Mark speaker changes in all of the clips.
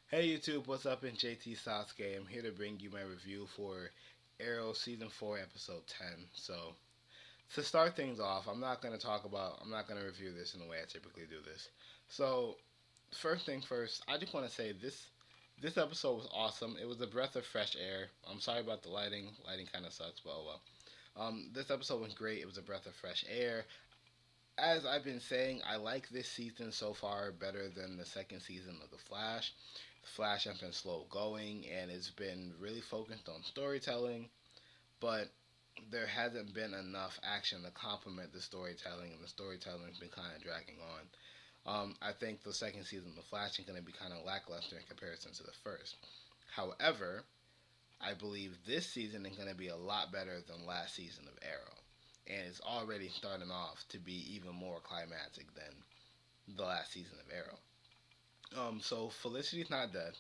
Speaker 1: Hey YouTube, what's up? In JT Sasuke. I'm here to bring you my review for Arrow Season 4, Episode 10. So, to start things off, I'm not going to review this in the way I typically do this. So, first thing first, I just want to say this episode was awesome. It was a breath of fresh air. I'm sorry about the lighting. Lighting kind of sucks, but oh well. This episode was great. It was a breath of fresh air. As I've been saying, I like this season so far better than the second season of The Flash. The Flash has been slow going and it's been really focused on storytelling, but there hasn't been enough action to complement the storytelling, and the storytelling's been kind of dragging on. I think the second season of The Flash is going to be kind of lackluster in comparison to the first. However, I believe this season is going to be a lot better than last season of Arrow, and it's already starting off to be even more climactic than the last season of Arrow. So Felicity's not dead.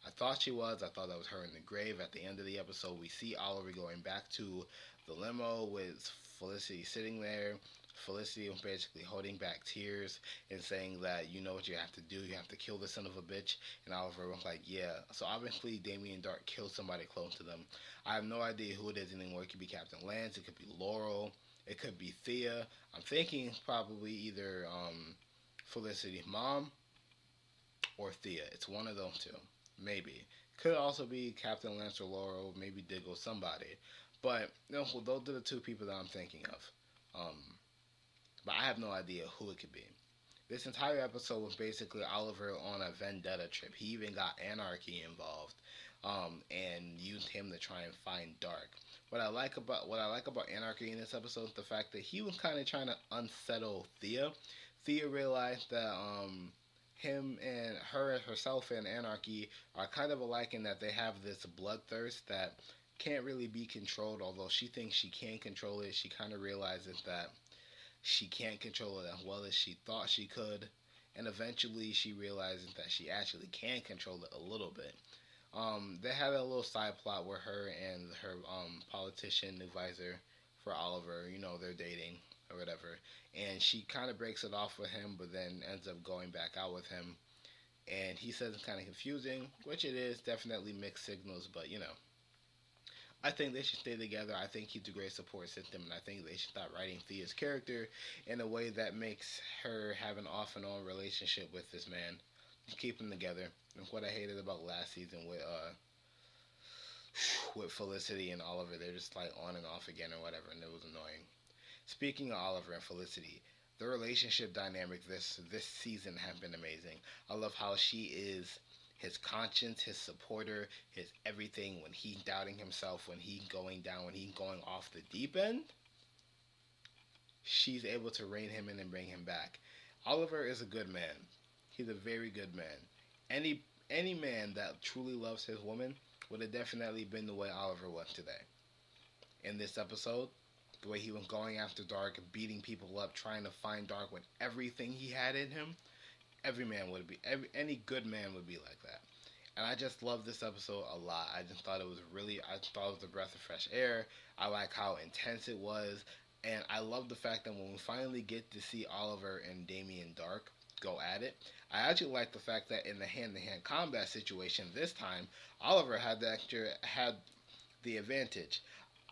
Speaker 1: I thought she was. I thought that was her in the grave. At the end of the episode, we see Oliver going back to the limo with Felicity sitting there. Felicity was basically holding back tears and saying that you know what you have to do. You have to kill the son of a bitch. And Oliver was like, yeah. So obviously Damien Dark killed somebody close to them. I have no idea who it is anymore. It could be Captain Lance. It could be Laurel. It could be Thea. I'm thinking it's probably either Felicity's mom or Thea. It's one of those two. Maybe. Could also be Captain Lance or Laurel, maybe Diggle, somebody. But well, those are the two people that I'm thinking of. But I have no idea who it could be. This entire episode was basically Oliver on a vendetta trip. He even got Anarchy involved, and used him to try and find Dark. What I like about Anarchy in this episode is the fact that he was kind of trying to unsettle Thea. Thea realized that him and herself and Anarchy are kind of alike in that they have this bloodthirst that can't really be controlled. Although she thinks she can control it, she kind of realizes that she can't control it as well as she thought she could. And eventually she realizes that she actually can control it a little bit. They had a little side plot where her and her politician advisor for Oliver, they're dating or whatever, and she kind of breaks it off with him, but then ends up going back out with him. And he says it's kind of confusing, which it is, definitely mixed signals, but I think they should stay together. I think he's a great support system, and I think they should start writing Thea's character in a way that makes her have an off and on relationship with this man. Keep them together. And what I hated about last season with Felicity and Oliver, they're just like on and off again or whatever, and it was annoying. Speaking of Oliver and Felicity, the relationship dynamic this season have been amazing. I love how she is his conscience, his supporter, his everything when he's doubting himself, when he's going down, when he's going off the deep end. She's able to rein him in and bring him back. Oliver is a good man. He's a very good man. Any man that truly loves his woman would have definitely been the way Oliver was today. In this episode, the way he was going after Dark, beating people up, trying to find Dark with everything he had in him, any good man would be like that. And I just love this episode a lot. I thought it was a breath of fresh air. I like how intense it was. And I love the fact that when we finally get to see Oliver and Damien Dark go at it, I actually like the fact that in the hand-to-hand combat situation this time, Oliver had the advantage.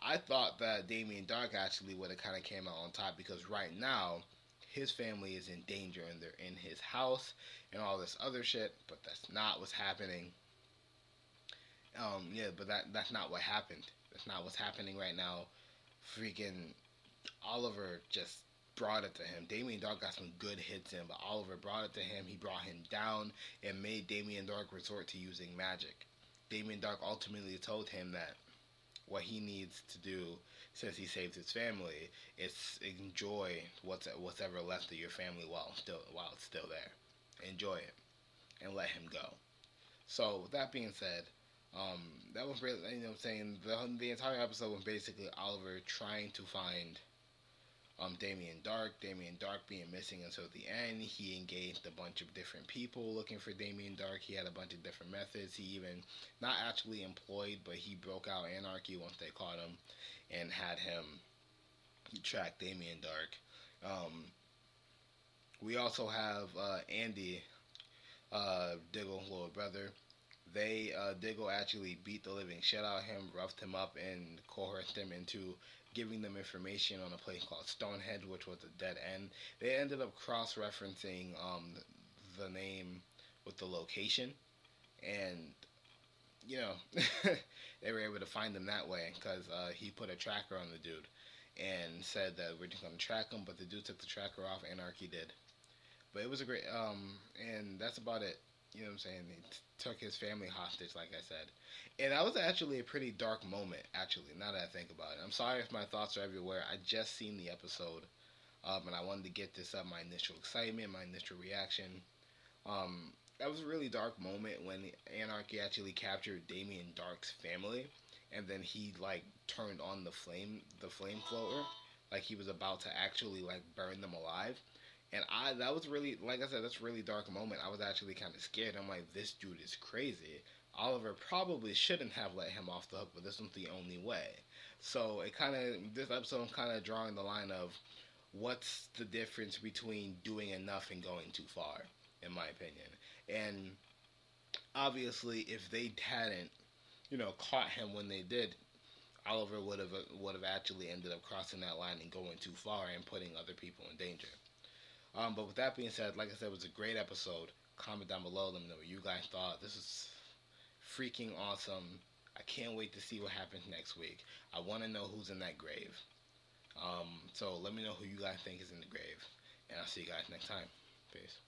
Speaker 1: I thought that Damien Dark actually would have kind of came out on top because right now his family is in danger and they're in his house and all this other shit, but that's not what's happening. Yeah, but that's not what happened. That's not what's happening right now. Freaking Oliver just brought it to him. Damien Dark got some good hits in, but Oliver brought it to him. He brought him down and made Damien Dark resort to using magic. Damien Dark ultimately told him that what he needs to do since he saved his family is enjoy what's ever left of your family while it's still there. Enjoy it and let him go. So with that being said, that was really, what I'm saying, the entire episode was basically Oliver trying to find Damien Dark being missing until the end. He engaged a bunch of different people looking for Damien Dark. He had a bunch of different methods. He even, not actually employed, but he broke out Anarchy once they caught him and had him track Damien Dark. We also have Andy. Diggle's little brother. Diggle actually beat the living shit out of him, roughed him up, and coerced him into giving them information on a place called Stonehenge, which was a dead end. They ended up cross-referencing the name with the location, and you know, they were able to find him that way because he put a tracker on the dude and said that we're just gonna track him, but the dude took the tracker off. Anarchy did, but it was a great and that's about it. You know what I'm saying? He took his family hostage, like I said, and that was actually a pretty dark moment. Actually, now that I think about it, I'm sorry if my thoughts are everywhere. I just seen the episode, and I wanted to get this up. My initial excitement, my initial reaction. That was a really dark moment when Anarchy actually captured Damien Dark's family, and then he like turned on the flamethrower, like he was about to actually like burn them alive. And that was really, like I said, that's a really dark moment. I was actually kind of scared. I'm like, this dude is crazy. Oliver probably shouldn't have let him off the hook, but this was the only way. So this episode kind of drawing the line of what's the difference between doing enough and going too far, in my opinion. And obviously, if they hadn't, caught him when they did, Oliver would have actually ended up crossing that line and going too far and putting other people in danger. But with that being said, like I said, it was a great episode. Comment down below. Let me know what you guys thought. This is freaking awesome. I can't wait to see what happens next week. I want to know who's in that grave. So let me know who you guys think is in the grave. And I'll see you guys next time. Peace.